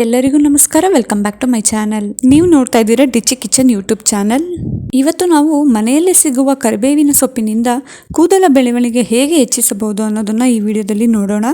ಎಲ್ಲರಿಗೂ ನಮಸ್ಕಾರ. Welcome back to my channel. ನೀವು ನೋಡ್ತಾ ಇದ್ದೀರಾ ಡಿಚಿ ಕಿಚನ್ ಯೂಟ್ಯೂಬ್ ಚಾನಲ್. ಇವತ್ತು ನಾವು ಮನೆಯಲ್ಲೇ ಸಿಗುವ ಕರಿಬೇವಿನ ಸೊಪ್ಪಿನಿಂದ ಕೂದಲ ಬೆಳವಣಿಗೆ ಹೇಗೆ ಹೆಚ್ಚಿಸಬಹುದು ಅನ್ನೋದನ್ನ ಈ ವಿಡಿಯೋದಲ್ಲಿ ನೋಡೋಣ.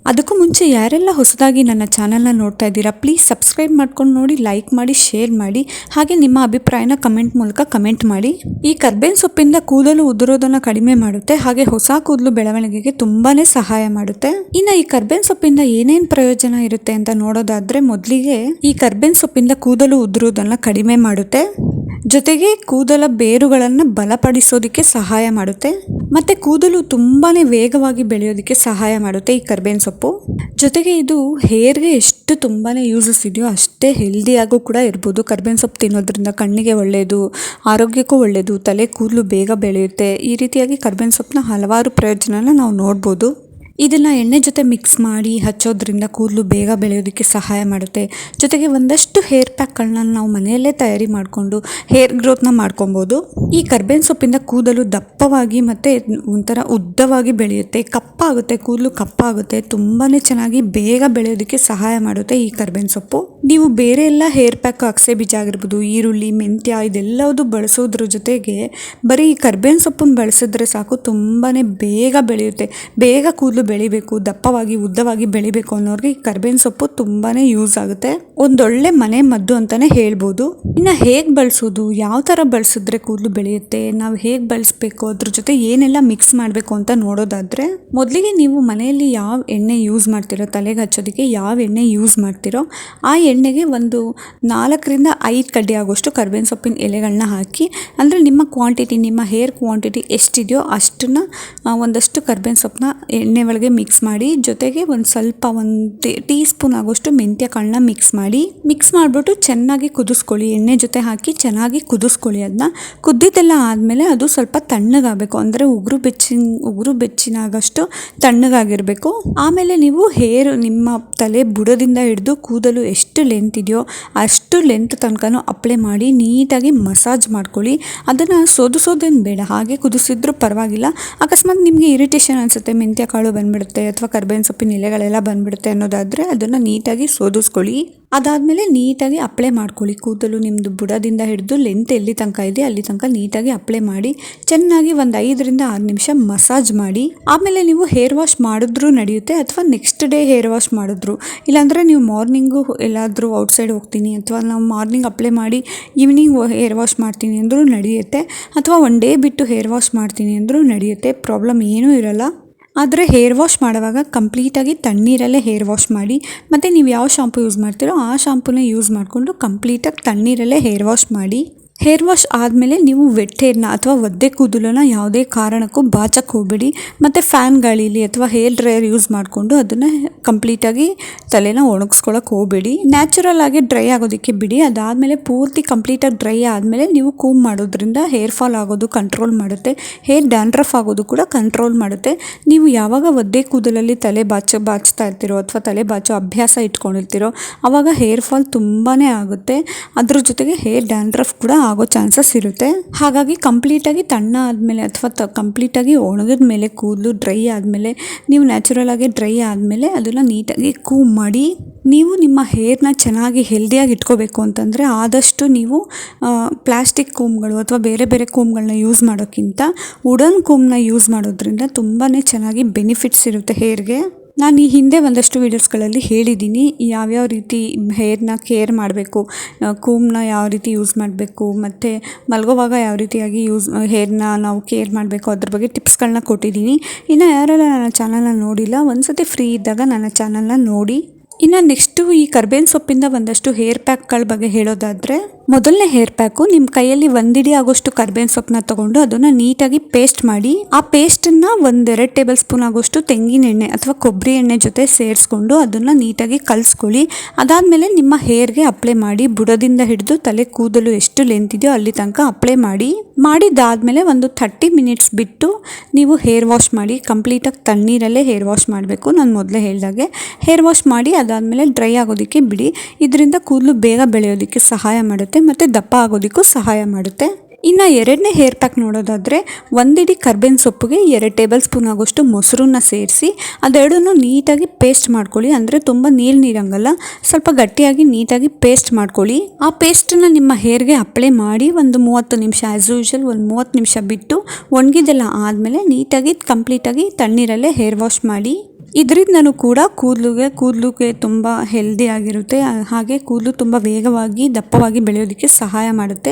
ಅದಕ್ಕೂ ಮುಂಚೆ ಯಾರೆಲ್ಲ ಹೊಸದಾಗಿ ನನ್ನ ಚಾನಲ್ನ ನೋಡ್ತಾ ಇದ್ದೀರಾ ಪ್ಲೀಸ್ ಸಬ್ಸ್ಕ್ರೈಬ್ ಮಾಡ್ಕೊಂಡು ನೋಡಿ, ಲೈಕ್ ಮಾಡಿ, ಶೇರ್ ಮಾಡಿ, ಹಾಗೆ ನಿಮ್ಮ ಅಭಿಪ್ರಾಯನ ಕಮೆಂಟ್ ಮೂಲಕ ಕಮೆಂಟ್ ಮಾಡಿ. ಈ ಕರಿಬೇವಿನ ಸೊಪ್ಪಿಂದ ಕೂದಲು ಉದುರೋದನ್ನ ಕಡಿಮೆ ಮಾಡುತ್ತೆ, ಹಾಗೆ ಹೊಸ ಕೂದಲು ಬೆಳವಣಿಗೆಗೆ ತುಂಬಾನೇ ಸಹಾಯ ಮಾಡುತ್ತೆ. ಇನ್ನು ಈ ಕರಿಬೇವಿನ ಸೊಪ್ಪಿಂದ ಏನೇನ್ ಪ್ರಯೋಜನ ಇರುತ್ತೆ ಅಂತ ನೋಡೋದಾದ್ರೆ, ಮೊದಲಿಗೆ ಈ ಕರಿಬೇವಿನ ಸೊಪ್ಪಿಂದ ಕೂದಲು ಉದುರೋದನ್ನ ಕಡಿಮೆ ಮಾಡುತ್ತೆ, ಜೊತೆಗೆ ಕೂದಲ ಬೇರುಗಳನ್ನು ಬಲಪಡಿಸೋದಕ್ಕೆ ಸಹಾಯ ಮಾಡುತ್ತೆ, ಮತ್ತೆ ಕೂದಲು ತುಂಬಾನೇ ವೇಗವಾಗಿ ಬೆಳೆಯೋದಕ್ಕೆ ಸಹಾಯ ಮಾಡುತ್ತೆ ಈ ಕರಿಬೇವಿನ ಸೊಪ್ಪು. ಜೊತೆಗೆ ಇದು ಹೇರ್ಗೆ ಎಷ್ಟು ತುಂಬಾನೇ ಯೂಸಸ್ ಇದೆಯೋ ಅಷ್ಟೇ ಹೆಲ್ದಿಯಾಗೂ ಕೂಡ ಇರ್ಬೋದು. ಕರಿಬೇವಿನ ಸೊಪ್ಪು ತಿನ್ನೋದ್ರಿಂದ ಕಣ್ಣಿಗೆ ಒಳ್ಳೆಯದು, ಆರೋಗ್ಯಕ್ಕೂ ಒಳ್ಳೆಯದು, ತಲೆ ಕೂದಲು ಬೇಗ ಬೆಳೆಯುತ್ತೆ. ಈ ರೀತಿಯಾಗಿ ಕರಿಬೇವಿನ ಸೊಪ್ಪನ್ನ ಹಲವಾರು ಪ್ರಯೋಜನನ ನಾವು ನೋಡ್ಬೋದು. ಇದನ್ನು ಎಣ್ಣೆ ಜೊತೆ ಮಿಕ್ಸ್ ಮಾಡಿ ಹಚ್ಚೋದ್ರಿಂದ ಕೂದಲು ಬೇಗ ಬೆಳೆಯೋದಕ್ಕೆ ಸಹಾಯ ಮಾಡುತ್ತೆ. ಜೊತೆಗೆ ಒಂದಷ್ಟು ಹೇರ್ ಪ್ಯಾಕ್ಗಳನ್ನ ನಾವು ಮನೆಯಲ್ಲೇ ತಯಾರಿ ಮಾಡಿಕೊಂಡು ಹೇರ್ ಗ್ರೋತ್ನ ಮಾಡ್ಕೊಬೋದು. ಈ ಕರಿಬೇವಿನ ಸೊಪ್ಪಿಂದ ಕೂದಲು ದಪ್ಪವಾಗಿ ಮತ್ತು ಒಂಥರ ಉದ್ದವಾಗಿ ಬೆಳೆಯುತ್ತೆ, ಕಪ್ಪಾಗುತ್ತೆ, ಕೂದಲು ಕಪ್ಪಾಗುತ್ತೆ, ತುಂಬಾ ಚೆನ್ನಾಗಿ ಬೇಗ ಬೆಳೆಯೋದಕ್ಕೆ ಸಹಾಯ ಮಾಡುತ್ತೆ ಈ ಕರಿಬೇವಿನ ಸೊಪ್ಪು. ನೀವು ಬೇರೆ ಎಲ್ಲ ಹೇರ್ ಪ್ಯಾಕ್, ಅಗಸೆ ಬೀಜ ಆಗಿರ್ಬೋದು, ಈರುಳ್ಳಿ, ಮೆಂತ್ಯ ಇದೆಲ್ಲವುದು ಬಳಸೋದ್ರ ಜೊತೆಗೆ ಬರೀ ಈ ಕರಿಬೇವಿನ ಸೊಪ್ಪನ್ನು ಬಳಸಿದ್ರೆ ಸಾಕು, ತುಂಬಾ ಬೇಗ ಬೆಳೆಯುತ್ತೆ. ಬೇಗ ಕೂದಲು ಬೆಳಿಬೇಕು, ದಪ್ಪವಾಗಿ ಉದ್ದವಾಗಿ ಬೆಳಿಬೇಕು ಅನ್ನೋರಿಗೆ ಈ ಕರಿಬೇವಿನ ಸೊಪ್ಪು ತುಂಬಾನೇ ಯೂಸ್ ಆಗುತ್ತೆ. ಒಂದೊಳ್ಳೆ ಮನೆ ಮದ್ದು ಅಂತಾನೆ ಹೇಳ್ಬೋದು. ಇನ್ನು ಹೇಗೆ ಬಳಸೋದು, ಯಾವ ಥರ ಬಳಸಿದ್ರೆ ಕೂದಲು ಬೆಳೆಯುತ್ತೆ, ನಾವು ಹೇಗೆ ಬಳಸಬೇಕು, ಅದ್ರ ಜೊತೆ ಏನೆಲ್ಲ ಮಿಕ್ಸ್ ಮಾಡಬೇಕು ಅಂತ ನೋಡೋದಾದ್ರೆ, ಮೊದಲಿಗೆ ನೀವು ಮನೆಯಲ್ಲಿ ಯಾವ ಎಣ್ಣೆ ಯೂಸ್ ಮಾಡ್ತಿರೋ, ತಲೆಗೆ ಹಚ್ಚೋದಕ್ಕೆ ಯಾವ ಎಣ್ಣೆ ಯೂಸ್ ಮಾಡ್ತಿರೋ ಆ ಎಣ್ಣೆಗೆ ಒಂದು 4-5 ಕಡ್ಡಿ ಆಗೋಷ್ಟು ಕರಿಬೇವಿನ ಸೊಪ್ಪಿನ ಎಲೆಗಳನ್ನ ಹಾಕಿ, ಅಂದರೆ ನಿಮ್ಮ ಕ್ವಾಂಟಿಟಿ, ನಿಮ್ಮ ಹೇರ್ ಕ್ವಾಂಟಿಟಿ ಎಷ್ಟಿದೆಯೋ ಅಷ್ಟನ್ನ ಒಂದಷ್ಟು ಕರಿಬೇವಿನ ಸೊಪ್ಪನ್ನ ಎಣ್ಣೆ ಒಳಗೆ ಮಿಕ್ಸ್ ಮಾಡಿ, ಜೊತೆಗೆ ಒಂದು ಸ್ವಲ್ಪ 1 ಟೀ ಸ್ಪೂನ್ ಆಗೋಷ್ಟು ಮೆಂತ್ಯ ಕಾಳನ್ನ ಮಿಕ್ಸ್ ಮಾಡಿಬಿಟ್ಟು ಚೆನ್ನಾಗಿ ಕುದಿಸ್ಕೊಳ್ಳಿ. ಎಣ್ಣೆ ಜೊತೆ ಹಾಕಿ ಚೆನ್ನಾಗಿ ಕುದಿಸ್ಕೊಳ್ಳಿ. ಅದನ್ನ ಕುದ್ದಿದ್ದೆಲ್ಲ ಆದಮೇಲೆ ಅದು ಸ್ವಲ್ಪ ತಣ್ಣಗಾಗಬೇಕು, ಅಂದರೆ ಉಗುರು ಬೆಚ್ಚಿನಾಗಷ್ಟು ತಣ್ಣಗಾಗಿರಬೇಕು. ಆಮೇಲೆ ನೀವು ಹೇರ್, ನಿಮ್ಮ ತಲೆ ಬುಡದಿಂದ ಹಿಡಿದು ಕೂದಲು ಎಷ್ಟು ಲೆಂತ್ ಇದೆಯೋ ಅಷ್ಟು ಲೆಂತ್ ತನಕನೂ ಅಪ್ಲೈ ಮಾಡಿ ನೀಟಾಗಿ ಮಸಾಜ್ ಮಾಡ್ಕೊಳ್ಳಿ. ಅದನ್ನು ಸೋದಿಸೋದೇನು ಬೇಡ, ಹಾಗೆ ಕುದಿಸಿದ್ರೂ ಪರವಾಗಿಲ್ಲ. ಅಕಸ್ಮಾತ್ ನಿಮಗೆ ಇರಿಟೇಷನ್ ಅನಿಸುತ್ತೆ, ಮೆಂತ್ಯ ಕಾಳು ಬಂದ್ಬಿಡುತ್ತೆ ಅಥವಾ ಕರಿಬೇವಿನ ಸೊಪ್ಪಿನ ಎಲೆಗಳೆಲ್ಲ ಬಂದ್ಬಿಡುತ್ತೆ ಅನ್ನೋದಾದರೆ ಅದನ್ನು ನೀಟಾಗಿ ಸೋದಿಸ್ಕೊಳ್ಳಿ. ಅದಾದಮೇಲೆ ನೀಟಾಗಿ ಅಪ್ಲೈ ಮಾಡ್ಕೊಳ್ಳಿ. ಕೂದಲು ನಿಮ್ಮದು ಬುಡದಿಂದ ಹಿಡಿದು ಲೆಂತ್ ಎಲ್ಲಿ ತನಕ ಇದೆ ಅಲ್ಲಿ ತನಕ ನೀಟಾಗಿ ಅಪ್ಲೈ ಮಾಡಿ ಚೆನ್ನಾಗಿ ಒಂದು 5-6 ನಿಮಿಷ ಮಸಾಜ್ ಮಾಡಿ. ಆಮೇಲೆ ನೀವು ಹೇರ್ ವಾಶ್ ಮಾಡಿದ್ರೂ ನಡೆಯುತ್ತೆ, ಅಥವಾ ನೆಕ್ಸ್ಟ್ ಡೇ ಹೇರ್ ವಾಶ್ ಮಾಡಿದ್ರು, ಇಲ್ಲಾಂದರೆ ನೀವು ಮಾರ್ನಿಂಗು ಎಲ್ಲಾದರೂ ಔಟ್ಸೈಡ್ ಹೋಗ್ತೀನಿ ಅಥವಾ ನಾವು ಮಾರ್ನಿಂಗ್ ಅಪ್ಲೈ ಮಾಡಿ ಈವ್ನಿಂಗ್ ಹೇರ್ ವಾಶ್ ಮಾಡ್ತೀನಿ ಅಂದರೂ ನಡೆಯುತ್ತೆ, ಅಥವಾ 1 ಡೇ ಬಿಟ್ಟು ಹೇರ್ ವಾಶ್ ಮಾಡ್ತೀನಿ ಅಂದರೂ ನಡೆಯುತ್ತೆ, ಪ್ರಾಬ್ಲಮ್ ಏನೂ ಇರಲ್ಲ. ಆದರೆ ಹೇರ್ ವಾಶ್ ಮಾಡುವಾಗ ಕಂಪ್ಲೀಟಾಗಿ ತಣ್ಣೀರಲ್ಲೇ ಹೇರ್ ವಾಶ್ ಮಾಡಿ, ಮತ್ತು ನೀವು ಯಾವ ಶಾಂಪು ಯೂಸ್ ಮಾಡ್ತೀರೋ ಆ ಶಾಂಪೂನೇ ಯೂಸ್ ಮಾಡಿಕೊಂಡು ಕಂಪ್ಲೀಟಾಗಿ ತಣ್ಣೀರಲ್ಲೇ ಹೇರ್ ವಾಶ್ ಮಾಡಿ. ಹೇರ್ ವಾಶ್ ಆದಮೇಲೆ ನೀವು ವೆಟ್ ಹೇರ್ನ ಅಥವಾ ಒದ್ದೆ ಕೂದಲನ್ನ ಯಾವುದೇ ಕಾರಣಕ್ಕೂ ಬಾಚಕ್ಕೆ ಹೋಗಬೇಡಿ, ಮತ್ತು ಫ್ಯಾನ್ ಗಾಳೀಲಿ ಅಥವಾ ಹೇರ್ ಡ್ರೈಯರ್ ಯೂಸ್ ಮಾಡಿಕೊಂಡು ಅದನ್ನು ಕಂಪ್ಲೀಟಾಗಿ ತಲೆನ ಒಣಗಿಸ್ಕೊಳಕ್ಕೆ ಹೋಗಬೇಡಿ. ನ್ಯಾಚುರಲ್ ಆಗಿ ಡ್ರೈ ಆಗೋದಕ್ಕೆ ಬಿಡಿ. ಅದಾದಮೇಲೆ ಪೂರ್ತಿ ಕಂಪ್ಲೀಟಾಗಿ ಡ್ರೈ ಆದಮೇಲೆ ನೀವು ಕೂಮ್ ಮಾಡೋದ್ರಿಂದ ಹೇರ್ ಫಾಲ್ ಆಗೋದು ಕಂಟ್ರೋಲ್ ಮಾಡುತ್ತೆ, ಹೇರ್ ಡ್ಯಾಂಡ್ರಫ್ ಆಗೋದು ಕೂಡ ಕಂಟ್ರೋಲ್ ಮಾಡುತ್ತೆ. ನೀವು ಯಾವಾಗ ಒದ್ದೆ ಕೂದಲಲ್ಲಿ ತಲೆ ಬಾಚ್ತಾ ಇರ್ತೀರೋ ಅಥವಾ ತಲೆ ಬಾಚೋ ಅಭ್ಯಾಸ ಇಟ್ಕೊಂಡಿರ್ತೀರೋ ಆವಾಗ ಹೇರ್ ಫಾಲ್ ತುಂಬಾ ಆಗುತ್ತೆ, ಅದ್ರ ಜೊತೆಗೆ ಹೇರ್ ಡ್ಯಾಂಡ್ರಫ್ ಕೂಡ ಆಗೋ ಚಾನ್ಸಸ್ ಇರುತ್ತೆ. ಹಾಗಾಗಿ ಕಂಪ್ಲೀಟಾಗಿ ತಣ್ಣ ಆದಮೇಲೆ ಅಥವಾ ಕಂಪ್ಲೀಟಾಗಿ ಒಣಗಿದ ಮೇಲೆ, ಕೂದಲು ಡ್ರೈ ಆದಮೇಲೆ, ನೀವು ನ್ಯಾಚುರಲ್ ಆಗಿ ಡ್ರೈ ಆದಮೇಲೆ ಅದನ್ನು ನೀಟಾಗಿ ಕೂಮ್ ಮಾಡಿ. ನೀವು ನಿಮ್ಮ ಹೇರ್ನ ಚೆನ್ನಾಗಿ ಹೆಲ್ದಿಯಾಗಿ ಇಟ್ಕೋಬೇಕು ಅಂತಂದರೆ ಆದಷ್ಟು ನೀವು ಪ್ಲಾಸ್ಟಿಕ್ ಕೂಮ್ಗಳು ಅಥವಾ ಬೇರೆ ಬೇರೆ ಕೂಮ್ಗಳನ್ನ ಯೂಸ್ ಮಾಡೋಕ್ಕಿಂತ ವುಡನ್ ಕೂಮ್ನ ಯೂಸ್ ಮಾಡೋದ್ರಿಂದ ತುಂಬಾ ಚೆನ್ನಾಗಿ ಬೆನಿಫಿಟ್ಸ್ ಇರುತ್ತೆ ಹೇರ್ಗೆ. ನಾನು ಈ ಹಿಂದೆ ಒಂದಷ್ಟು ವೀಡಿಯೋಸ್ಗಳಲ್ಲಿ ಹೇಳಿದ್ದೀನಿ ಯಾವ್ಯಾವ ರೀತಿ ಹೇರ್ನ ಕೇರ್ ಮಾಡಬೇಕು, ಕೂಮ್ನ ಯಾವ ರೀತಿ ಯೂಸ್ ಮಾಡಬೇಕು, ಮತ್ತು ಮಲಗೋವಾಗ ಯಾವ ರೀತಿಯಾಗಿ ಹೇರ್ನ ನಾವು ಕೇರ್ ಮಾಡಬೇಕು ಅದ್ರ ಬಗ್ಗೆ ಟಿಪ್ಸ್ಗಳನ್ನ ಕೊಟ್ಟಿದ್ದೀನಿ. ಇನ್ನು ಯಾರೆಲ್ಲ ನನ್ನ ಚಾನಲ್ನ ನೋಡಿಲ್ಲ, ಒಂದ್ಸತಿ ಫ್ರೀ ಇದ್ದಾಗ ನನ್ನ ಚಾನಲ್ನ ನೋಡಿ. ಇನ್ನು ನೆಕ್ಸ್ಟು ಈ ಕರಿಬೇವಿನ ಸೊಪ್ಪಿಂದ ಒಂದಷ್ಟು ಹೇರ್ ಪ್ಯಾಕ್ಗಳ ಬಗ್ಗೆ ಹೇಳೋದಾದರೆ, ಮೊದಲನೇ ಹೇರ್ ಪ್ಯಾಕು, ನಿಮ್ಮ ಕೈಯಲ್ಲಿ 1 ಹಿಡಿ ಆಗೋಷ್ಟು ಕರಿಬೇವಿನ ಸೊಪ್ಪನ್ನ ತೊಗೊಂಡು ಅದನ್ನು ನೀಟಾಗಿ ಪೇಸ್ಟ್ ಮಾಡಿ, ಆ ಪೇಸ್ಟನ್ನು 1-2 ಟೇಬಲ್ ಸ್ಪೂನ್ ಆಗೋಷ್ಟು ತೆಂಗಿನ ಎಣ್ಣೆ ಅಥವಾ ಕೊಬ್ಬರಿ ಎಣ್ಣೆ ಜೊತೆ ಸೇರಿಸ್ಕೊಂಡು ಅದನ್ನು ನೀಟಾಗಿ ಕಲಿಸ್ಕೊಳ್ಳಿ. ಅದಾದಮೇಲೆ ನಿಮ್ಮ ಹೇರ್ಗೆ ಅಪ್ಲೈ ಮಾಡಿ, ಬುಡದಿಂದ ಹಿಡಿದು ತಲೆ ಕೂದಲು ಎಷ್ಟು ಲೆಂತ್ ಇದೆಯೋ ಅಲ್ಲಿ ತನಕ ಅಪ್ಲೈ ಮಾಡಿದ್ದಾದಮೇಲೆ ಒಂದು 30 ಮಿನಿಟ್ಸ್ ಬಿಟ್ಟು ನೀವು ಹೇರ್ ವಾಶ್ ಮಾಡಿ. ಕಂಪ್ಲೀಟಾಗಿ ತಣ್ಣೀರಲ್ಲೇ ಹೇರ್ ವಾಶ್ ಮಾಡಬೇಕು, ನಾನು ಮೊದಲೇ ಹೇಳಿದಾಗೆ. ಹೇರ್ ವಾಶ್ ಮಾಡಿ ಅದಾದಮೇಲೆ ಡ್ರೈ ಆಗೋದಕ್ಕೆ ಬಿಡಿ. ಇದರಿಂದ ಕೂದಲು ಬೇಗ ಬೆಳೆಯೋದಕ್ಕೆ ಸಹಾಯ ಮಾಡುತ್ತೆ ಮತ್ತು ದಪ್ಪ ಆಗೋದಕ್ಕೂ ಸಹಾಯ ಮಾಡುತ್ತೆ. ಇನ್ನು ಎರಡನೇ ಹೇರ್ ಪ್ಯಾಕ್ ನೋಡೋದಾದರೆ ಒಂದಿಡಿ ಕರ್ಬೇವಿನ ಸೊಪ್ಪಿಗೆ 2 ಟೇಬಲ್ ಸ್ಪೂನ್ ಆಗೋಷ್ಟು ಮೊಸರನ್ನ ಸೇರಿಸಿ ಅದೆರಡನ್ನೂ ನೀಟಾಗಿ ಪೇಸ್ಟ್ ಮಾಡ್ಕೊಳ್ಳಿ. ಅಂದರೆ ತುಂಬ ನೀರಂಗಲ್ಲ, ಸ್ವಲ್ಪ ಗಟ್ಟಿಯಾಗಿ ನೀಟಾಗಿ ಪೇಸ್ಟ್ ಮಾಡ್ಕೊಳ್ಳಿ. ಆ ಪೇಸ್ಟನ್ನು ನಿಮ್ಮ ಹೇರ್ಗೆ ಅಪ್ಲೈ ಮಾಡಿ ಒಂದು 30 ನಿಮಿಷ ಆ್ಯಸ್ ಯೂಶುವಲ್ ಒಂದು 30 ನಿಮಿಷ ಬಿಟ್ಟು ಒಣಗಿದೆಲ್ಲ ಆದಮೇಲೆ ನೀಟಾಗಿ ಕಂಪ್ಲೀಟಾಗಿ ತಣ್ಣೀರಲ್ಲೇ ಹೇರ್ ವಾಶ್ ಮಾಡಿ. ಇದರಿಂದನೂ ಕೂಡ ಕೂದಲುಗೆ ತುಂಬ ಹೆಲ್ದಿ ಆಗಿರುತ್ತೆ. ಹಾಗೆ ಕೂದಲು ತುಂಬ ವೇಗವಾಗಿ ದಪ್ಪವಾಗಿ ಬೆಳೆಯೋದಕ್ಕೆ ಸಹಾಯ ಮಾಡುತ್ತೆ.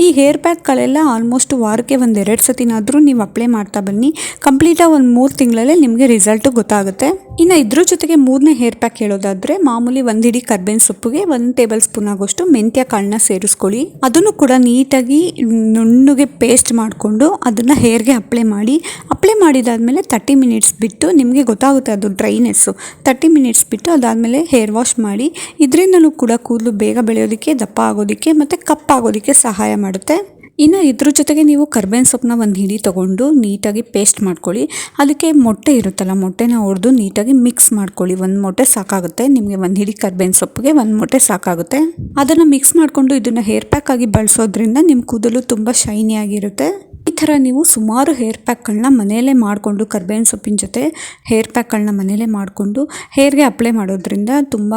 ಈ ಹೇರ್ ಪ್ಯಾಕ್ಗಳೆಲ್ಲ ಆಲ್ಮೋಸ್ಟ್ ವಾರಕ್ಕೆ 1-2 ಸತಿನಾದರೂ ನೀವು ಅಪ್ಲೈ ಮಾಡ್ತಾ ಬನ್ನಿ. ಕಂಪ್ಲೀಟಾಗಿ ಒಂದು 3 ತಿಂಗಳಲ್ಲೇ ನಿಮಗೆ ರಿಸಲ್ಟು ಗೊತ್ತಾಗುತ್ತೆ. ಇನ್ನು ಇದ್ರ ಜೊತೆಗೆ 3ನೇ ಹೇರ್ ಪ್ಯಾಕ್ ಹೇಳೋದಾದರೆ ಮಾಮೂಲಿ ಒಂದು ಹಿಡಿ ಕರ್ಬೇವಿನ ಸೊಪ್ಪಿಗೆ 1 ಟೇಬಲ್ ಸ್ಪೂನ್ ಆಗೋಷ್ಟು ಮೆಂತ್ಯ ಕಾಳನ್ನ ಸೇರಿಸ್ಕೊಳ್ಳಿ. ಅದನ್ನು ಕೂಡ ನೀಟಾಗಿ ನುಣ್ಣಗೆ ಪೇಸ್ಟ್ ಮಾಡಿಕೊಂಡು ಅದನ್ನು ಹೇರ್ಗೆ ಅಪ್ಲೈ ಮಾಡಿದಾದ್ಮೇಲೆ 30 ಮಿನಿಟ್ಸ್ ಬಿಟ್ಟು ನಿಮಗೆ ಗೊತ್ತಾಗುತ್ತೆ ಅದು ಡ್ರೈನೆಸ್ಸು. 30 ಮಿನಿಟ್ಸ್ ಬಿಟ್ಟು ಅದಾದಮೇಲೆ ಹೇರ್ ವಾಶ್ ಮಾಡಿ. ಇದರಿಂದಲೂ ಕೂಡ ಕೂದಲು ಬೇಗ ಬೆಳೆಯೋದಕ್ಕೆ, ದಪ್ಪ ಆಗೋದಕ್ಕೆ ಮತ್ತು ಕಪ್ಪಾಗೋದಕ್ಕೆ ಸಹಾಯ ಮಾಡುತ್ತೆ. ಇನ್ನು ಇದ್ರ ಜೊತೆಗೆ ನೀವು ಕರ್ಬೇವಿನ ಸೊಪ್ಪನ್ನ ಒಂದು ಹಿಡಿ ತೊಗೊಂಡು ನೀಟಾಗಿ ಪೇಸ್ಟ್ ಮಾಡ್ಕೊಳ್ಳಿ. ಅದಕ್ಕೆ ಮೊಟ್ಟೆ ಇರುತ್ತಲ್ಲ, ಮೊಟ್ಟೆನ ಹೊಡೆದು ನೀಟಾಗಿ ಮಿಕ್ಸ್ ಮಾಡ್ಕೊಳ್ಳಿ. 1 ಮೊಟ್ಟೆ ಸಾಕಾಗುತ್ತೆ ನಿಮಗೆ, 1 ಹಿಡಿ ಕರ್ಬೇವಿನ ಸೊಪ್ಪಿಗೆ 1 ಮೊಟ್ಟೆ ಸಾಕಾಗುತ್ತೆ. ಅದನ್ನು ಮಿಕ್ಸ್ ಮಾಡಿಕೊಂಡು ಇದನ್ನು ಹೇರ್ ಪ್ಯಾಕ್ ಆಗಿ ಬಳಸೋದ್ರಿಂದ ನಿಮ್ಮ ಕೂದಲು ತುಂಬ ಶೈನಿಯಾಗಿರುತ್ತೆ. ಈ ಥರ ನೀವು ಸುಮಾರು ಹೇರ್ ಪ್ಯಾಕ್ಗಳನ್ನ ಮನೆಯಲ್ಲೇ ಮಾಡಿಕೊಂಡು ಕರ್ಬೇವಿನ ಸೊಪ್ಪಿನ ಜೊತೆ ಹೇರ್ ಪ್ಯಾಕ್ಗಳನ್ನ ಮನೆಯಲ್ಲೇ ಮಾಡಿಕೊಂಡು ಹೇರ್ಗೆ ಅಪ್ಲೈ ಮಾಡೋದ್ರಿಂದ ತುಂಬ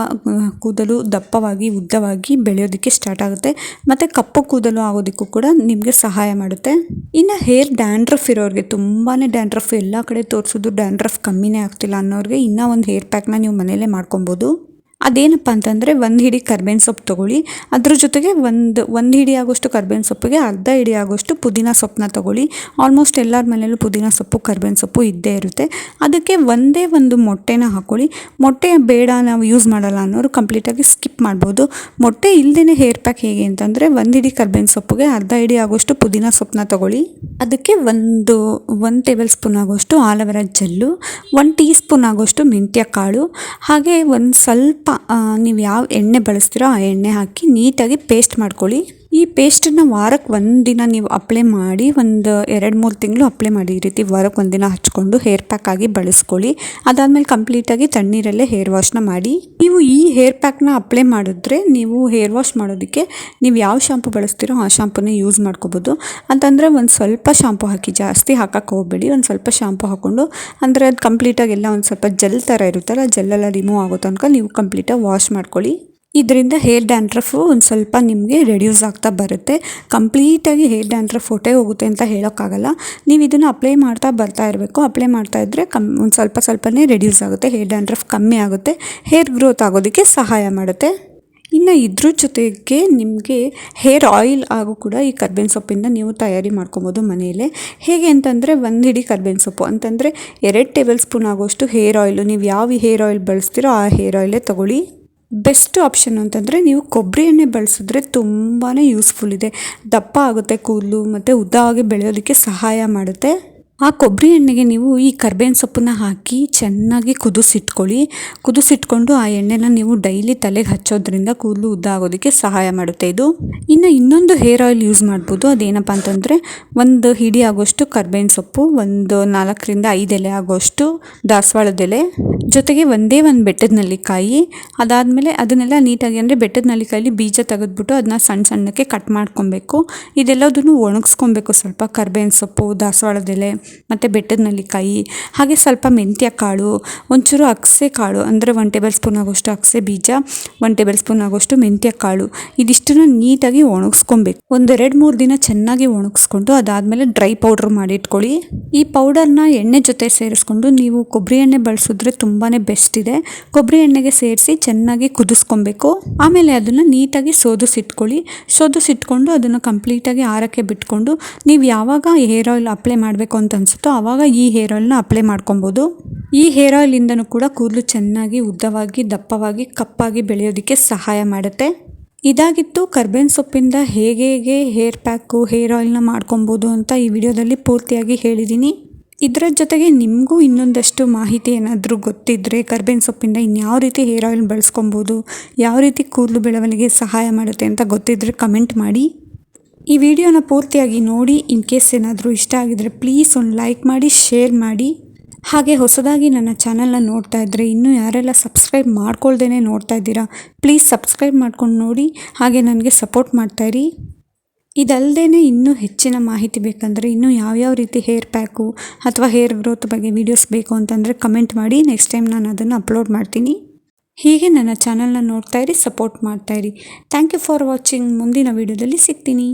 ಕೂದಲು ದಪ್ಪವಾಗಿ ಉದ್ದವಾಗಿ ಬೆಳೆಯೋದಕ್ಕೆ ಸ್ಟಾರ್ಟ್ ಆಗುತ್ತೆ ಮತ್ತು ಕಪ್ಪು ಕೂದಲು ಆಗೋದಕ್ಕೂ ಕೂಡ ನಿಮಗೆ ಸಹಾಯ ಮಾಡುತ್ತೆ. ಇನ್ನು ಹೇರ್ ಡ್ಯಾಂಡ್ರಫ್ ಇರೋರಿಗೆ, ತುಂಬಾ ಡ್ಯಾಂಡ್ರಫ್, ಎಲ್ಲ ಕಡೆ ತೋರಿಸೋದು ಡ್ಯಾಂಡ್ರಫ್ ಕಮ್ಮಿನೇ ಆಗ್ತಿಲ್ಲ ಅನ್ನೋರಿಗೆ ಇನ್ನೂ ಒಂದು ಹೇರ್ ಪ್ಯಾಕ್ನ ನೀವು ಮನೆಯಲ್ಲೇ ಮಾಡ್ಕೊಬೋದು. ಅದೇನಪ್ಪ ಅಂತಂದರೆ 1 ಹಿಡಿ ಕರ್ಬೇವಿನ ಸೊಪ್ಪು ತೊಗೊಳ್ಳಿ. ಅದ್ರ ಜೊತೆಗೆ ಒಂದು ಹಿಡಿ ಆಗೋಷ್ಟು ಕರ್ಬೇವಿನ ಸೊಪ್ಪಿಗೆ ಅರ್ಧ ಹಿಡಿ ಆಗೋಷ್ಟು ಪುದೀನ ಸೊಪ್ಪನ್ನ ತೊಗೊಳ್ಳಿ. ಆಲ್ಮೋಸ್ಟ್ ಎಲ್ಲರ ಮನೆಯಲ್ಲೂ ಪುದೀನ ಸೊಪ್ಪು ಕರ್ಬೇವಿನ ಸೊಪ್ಪು ಇದ್ದೇ ಇರುತ್ತೆ. ಅದಕ್ಕೆ ಒಂದೇ ಒಂದು ಮೊಟ್ಟೆನ ಹಾಕ್ಕೊಳ್ಳಿ. ಮೊಟ್ಟೆ ಬೇಡ ನಾವು ಯೂಸ್ ಮಾಡಲ್ಲ ಅನ್ನೋರು ಕಂಪ್ಲೀಟಾಗಿ ಸ್ಕಿಪ್ ಮಾಡ್ಬೋದು. ಮೊಟ್ಟೆ ಇಲ್ಲದೇ ಹೇರ್ ಪ್ಯಾಕ್ ಹೇಗೆ ಅಂತಂದರೆ 1 ಹಿಡಿ ಕರ್ಬೇವಿನ ಸೊಪ್ಪಿಗೆ ಅರ್ಧ ಹಿಡಿ ಆಗೋಷ್ಟು ಪುದೀನ ಸೊಪ್ಪನ್ನ ತೊಗೊಳ್ಳಿ. ಅದಕ್ಕೆ ಒಂದು ಟೇಬಲ್ ಸ್ಪೂನ್ ಆಗೋಷ್ಟು ಆಲೋವೆರಾ ಜೆಲ್ಲು, 1 ಟೀ ಸ್ಪೂನ್ ಆಗೋಷ್ಟು ಮೆಂತ್ಯ ಕಾಳು, ಹಾಗೆ ಒಂದು ಸ್ವಲ್ಪ ನೀವು ಯಾವ ಎಣ್ಣೆ ಬಳಸ್ತೀರೋ ಆ ಎಣ್ಣೆ ಹಾಕಿ ನೀಟಾಗಿ ಪೇಸ್ಟ್ ಮಾಡ್ಕೊಳ್ಳಿ. ಈ ಪೇಸ್ಟನ್ನು ವಾರಕ್ಕೆ 1 ದಿನ ನೀವು ಅಪ್ಲೈ ಮಾಡಿ ಒಂದು 2-3 ತಿಂಗಳು ಅಪ್ಲೈ ಮಾಡಿ. ಈ ರೀತಿ ವಾರಕ್ಕೆ 1 ದಿನ ಹಚ್ಕೊಂಡು ಹೇರ್ ಪ್ಯಾಕ್ ಆಗಿ ಬಳಸ್ಕೊಳ್ಳಿ. ಅದಾದಮೇಲೆ ಕಂಪ್ಲೀಟಾಗಿ ತಣ್ಣೀರಲ್ಲೇ ಹೇರ್ ವಾಶ್ನ ಮಾಡಿ. ನೀವು ಈ ಹೇರ್ ಪ್ಯಾಕ್ನ ಅಪ್ಲೈ ಮಾಡಿದ್ರೆ ನೀವು ಹೇರ್ ವಾಶ್ ಮಾಡೋದಕ್ಕೆ ನೀವು ಯಾವ ಶಾಂಪು ಬಳಸ್ತೀರೋ ಆ ಶಾಂಪೂನೇ ಯೂಸ್ ಮಾಡ್ಕೋಬೋದು. ಅಂತಂದರೆ ಒಂದು ಸ್ವಲ್ಪ ಶಾಂಪು ಹಾಕಿ, ಜಾಸ್ತಿ ಹಾಕಕ್ಕೆ ಹೋಗಬೇಡಿ. ಒಂದು ಸ್ವಲ್ಪ ಶಾಂಪು ಹಾಕ್ಕೊಂಡು, ಅಂದರೆ ಅದು ಕಂಪ್ಲೀಟಾಗಿ ಎಲ್ಲ ಒಂದು ಸ್ವಲ್ಪ ಜೆಲ್ ಥರ ಇರುತ್ತಲ್ಲ, ಜೆಲ್ಲೆಲ್ಲ ರಿಮೂವ್ ಆಗೋ ತನಕ ನೀವು ಕಂಪ್ಲೀಟಾಗಿ ವಾಶ್ ಮಾಡ್ಕೊಳ್ಳಿ. ಇದರಿಂದ ಹೇರ್ ಡ್ಯಾಂಡ್ರಫು ಒಂದು ಸ್ವಲ್ಪ ನಿಮಗೆ ರೆಡ್ಯೂಸ್ ಆಗ್ತಾ ಬರುತ್ತೆ. ಕಂಪ್ಲೀಟಾಗಿ ಹೇರ್ ಡ್ಯಾಂಡ್ರಫ್ ಹೋಗುತ್ತೆ ಅಂತ ಹೇಳೋಕ್ಕಾಗಲ್ಲ. ನೀವು ಇದನ್ನು ಅಪ್ಲೈ ಮಾಡ್ತಾ ಬರ್ತಾ ಇರಬೇಕು. ಅಪ್ಲೈ ಮಾಡ್ತಾ ಇದ್ದರೆ ಒಂದು ಸ್ವಲ್ಪನೇ ರೆಡ್ಯೂಸ್ ಆಗುತ್ತೆ, ಹೇರ್ ಡ್ಯಾಂಡ್ರಫ್ ಕಮ್ಮಿ ಆಗುತ್ತೆ, ಹೇರ್ ಗ್ರೋತ್ ಆಗೋದಕ್ಕೆ ಸಹಾಯ ಮಾಡುತ್ತೆ. ಇನ್ನು ಇದ್ರ ಜೊತೆಗೆ ನಿಮಗೆ ಹೇರ್ ಆಯಿಲ್ ಆಗು ಕೂಡ ಈ ಕರ್ಬೇವಿನ ಸೊಪ್ಪಿಂದ ನೀವು ತಯಾರಿ ಮಾಡ್ಕೊಬೋದು ಮನೆಯಲ್ಲೇ. ಹೇಗೆ ಅಂತಂದರೆ 1 ಹಿಡಿ ಕರ್ಬೇವಿನ ಸೊಪ್ಪು ಅಂತಂದರೆ 2 ಟೇಬಲ್ ಸ್ಪೂನ್ ಆಗೋಷ್ಟು ಹೇರ್ ಆಯಿಲು, ನೀವು ಯಾವ ಹೇರ್ ಆಯಿಲ್ ಬಳಸ್ತೀರೋ ಆ ಹೇರ್ ಆಯಿಲೇ ತೊಗೊಳ್ಳಿ. ಬೆಸ್ಟ್ ಆಪ್ಷನ್ ಅಂತಂದರೆ ನೀವು ಕೊಬ್ಬರಿ ಎಣ್ಣೆ ಬಳಸಿದ್ರೆ ತುಂಬಾ ಯೂಸ್ಫುಲ್ ಇದೆ. ದಪ್ಪ ಆಗುತ್ತೆ ಕೂದಲು ಮತ್ತು ಉದ್ದವಾಗಿ ಬೆಳೆಯೋದಕ್ಕೆ ಸಹಾಯ ಮಾಡುತ್ತೆ. ಆ ಕೊಬ್ಬರಿ ಎಣ್ಣೆಗೆ ನೀವು ಈ ಕರ್ಬೇವಿನ ಸೊಪ್ಪನ್ನ ಹಾಕಿ ಚೆನ್ನಾಗಿ ಕುದಿಸಿಟ್ಕೊಂಡು ಆ ಎಣ್ಣೆನ ನೀವು ಡೈಲಿ ತಲೆಗೆ ಹಚ್ಚೋದ್ರಿಂದ ಕೂದಲು ಉದ್ದ ಆಗೋದಕ್ಕೆ ಸಹಾಯ ಮಾಡುತ್ತೆ ಇದು. ಇನ್ನು ಇನ್ನೊಂದು ಹೇರ್ ಆಯಿಲ್ ಯೂಸ್ ಮಾಡ್ಬೋದು. ಅದೇನಪ್ಪ ಅಂತಂದರೆ 1 ಹಿಡಿ ಆಗೋಷ್ಟು ಕರ್ಬೇವಿನ ಸೊಪ್ಪು, ಒಂದು 4-5 ಎಲೆ ಆಗೋಷ್ಟು ದಾಸವಾಳದ ಎಲೆ, ಜೊತೆಗೆ ಒಂದೇ ಒಂದು ಬೆಟ್ಟದ ನೆಲ್ಲಿಕಾಯಿ. ಅದಾದಮೇಲೆ ಅದನ್ನೆಲ್ಲ ನೀಟಾಗಿ, ಅಂದರೆ ಬೆಟ್ಟದ ನೆಲ್ಲಿಕಾಯಲ್ಲಿ ಬೀಜ ತೆಗೆದ್ಬಿಟ್ಟು ಅದನ್ನ ಸಣ್ಣಕ್ಕೆ ಕಟ್ ಮಾಡ್ಕೊಬೇಕು. ಇದೆಲ್ಲದನ್ನು ಒಣಗಿಸ್ಕೊಬೇಕು. ಸ್ವಲ್ಪ ಕರ್ಬೇವಿನ ಸೊಪ್ಪು, ದಾಸವಾಳದ ಎಲೆ ಮತ್ತು ಬೆಟ್ಟದ ನೆಲ್ಲಿಕಾಯಿ, ಹಾಗೆ ಸ್ವಲ್ಪ ಮೆಂತ್ಯ ಕಾಳು, ಒಂಚೂರು ಅಗಸೆ ಕಾಳು, ಅಂದರೆ 1 ಟೇಬಲ್ ಸ್ಪೂನ್ ಆಗೋಷ್ಟು ಅಗಸೆ ಬೀಜ, 1 ಟೇಬಲ್ ಸ್ಪೂನ್ ಆಗೋಷ್ಟು ಮೆಂತ್ಯ ಕಾಳು. ಇದಿಷ್ಟನ್ನು ನೀಟಾಗಿ ಒಣಗಿಸ್ಕೊಬೇಕು. 1-2-3 ದಿನ ಚೆನ್ನಾಗಿ ಒಣಗಿಸ್ಕೊಂಡು ಅದಾದಮೇಲೆ ಡ್ರೈ ಪೌಡ್ರ್ ಮಾಡಿಟ್ಕೊಳ್ಳಿ. ಈ ಪೌಡರ್ನ ಎಣ್ಣೆ ಜೊತೆ ಸೇರಿಸ್ಕೊಂಡು, ನೀವು ಕೊಬ್ಬರಿ ಎಣ್ಣೆ ಬಳಸಿದ್ರೆ ತುಂಬಾ ಬೆಸ್ಟ್ ಇದೆ. ಕೊಬ್ಬರಿ ಎಣ್ಣೆಗೆ ಸೇರಿಸಿ ಚೆನ್ನಾಗಿ ಕುದಿಸ್ಕೊಬೇಕು. ಆಮೇಲೆ ಅದನ್ನು ನೀಟಾಗಿ ಸೋದಿಸಿಟ್ಕೊಂಡು ಅದನ್ನು ಕಂಪ್ಲೀಟಾಗಿ ಆರಕ್ಕೆ ಬಿಟ್ಕೊಂಡು, ನೀವು ಯಾವಾಗ ಹೇರ್ ಆಯಿಲ್ ಅಪ್ಲೈ ಮಾಡಬೇಕು ಅಂತ ಅನಿಸುತ್ತೋ ಆವಾಗ ಈ ಹೇರ್ ಆಯಿಲ್ನ ಅಪ್ಲೈ ಮಾಡ್ಕೊಬೋದು. ಈ ಹೇರ್ ಆಯಿಲಿಂದನೂ ಕೂಡ ಕೂದಲು ಚೆನ್ನಾಗಿ ಉದ್ದವಾಗಿ ದಪ್ಪವಾಗಿ ಕಪ್ಪಾಗಿ ಬೆಳೆಯೋದಕ್ಕೆ ಸಹಾಯ ಮಾಡುತ್ತೆ. ಇದಾಗಿತ್ತು ಕರ್ಬೇವಿನ ಸೊಪ್ಪಿಂದ ಹೇಗೆ ಹೇರ್ ಪ್ಯಾಕು, ಹೇರ್ ಆಯಿಲ್ನ ಮಾಡ್ಕೊಬೋದು ಅಂತ ಈ ವಿಡಿಯೋದಲ್ಲಿ ಪೂರ್ತಿಯಾಗಿ ಹೇಳಿದ್ದೀನಿ. ಇದರ ಜೊತೆಗೆ ನಿಮಗೂ ಇನ್ನೊಂದಷ್ಟು ಮಾಹಿತಿ ಏನಾದರೂ ಗೊತ್ತಿದ್ದರೆ ಕರ್ಬೇವಿನ ಸೊಪ್ಪಿಂದ ಇನ್ಯಾವ ರೀತಿ ಹೇರ್ ಆಯಿಲ್ ಬಳಸ್ಕೊಬೋದು, ಯಾವ ರೀತಿ ಕೂದಲು ಬೆಳವಣಿಗೆ ಸಹಾಯ ಮಾಡುತ್ತೆ ಅಂತ ಗೊತ್ತಿದ್ದರೆ ಕಮೆಂಟ್ ಮಾಡಿ. ಈ ವಿಡಿಯೋನ ಪೂರ್ತಿಯಾಗಿ ನೋಡಿ. ಇನ್ ಕೇಸ್ ಏನಾದರೂ ಇಷ್ಟ ಆಗಿದರೆ ಪ್ಲೀಸ್ ಒಂದು ಲೈಕ್ ಮಾಡಿ, ಶೇರ್ ಮಾಡಿ. ಹಾಗೆ ಹೊಸದಾಗಿ ನನ್ನ ಚಾನಲ್ನ ನೋಡ್ತಾ ಇದ್ದರೆ, ಇನ್ನೂ ಯಾರೆಲ್ಲ ಸಬ್ಸ್ಕ್ರೈಬ್ ಮಾಡ್ಕೊಳ್ದೇ ನೋಡ್ತಾ ಇದ್ದೀರಾ, ಪ್ಲೀಸ್ ಸಬ್ಸ್ಕ್ರೈಬ್ ಮಾಡ್ಕೊಂಡು ನೋಡಿ. ಹಾಗೆ ನನಗೆ ಸಪೋರ್ಟ್ ಮಾಡ್ತಾಯಿರಿ. ಇದಲ್ಲದೆ ಇನ್ನೂ ಹೆಚ್ಚಿನ ಮಾಹಿತಿ ಬೇಕಂದರೆ ಇನ್ನೂ ಯಾವ್ಯಾವ ರೀತಿ ಹೇರ್ ಪ್ಯಾಕು ಅಥವಾ ಹೇರ್ ಗ್ರೋತ್ ಬಗ್ಗೆ ವೀಡಿಯೋಸ್ ಬೇಕು ಅಂತಂದರೆ ಕಮೆಂಟ್ ಮಾಡಿ. ನೆಕ್ಸ್ಟ್ ಟೈಮ್ ನಾನು ಅದನ್ನು ಅಪ್ಲೋಡ್ ಮಾಡ್ತೀನಿ. ಹೀಗೆ ನನ್ನ ಚಾನಲ್ನ ನೋಡ್ತಾ ಇರಿ, ಸಪೋರ್ಟ್ ಮಾಡ್ತಾ ಇರಿ. Thank you for watching. ಮುಂದಿನ ವೀಡಿಯೋದಲ್ಲಿ ಸಿಗ್ತೀನಿ.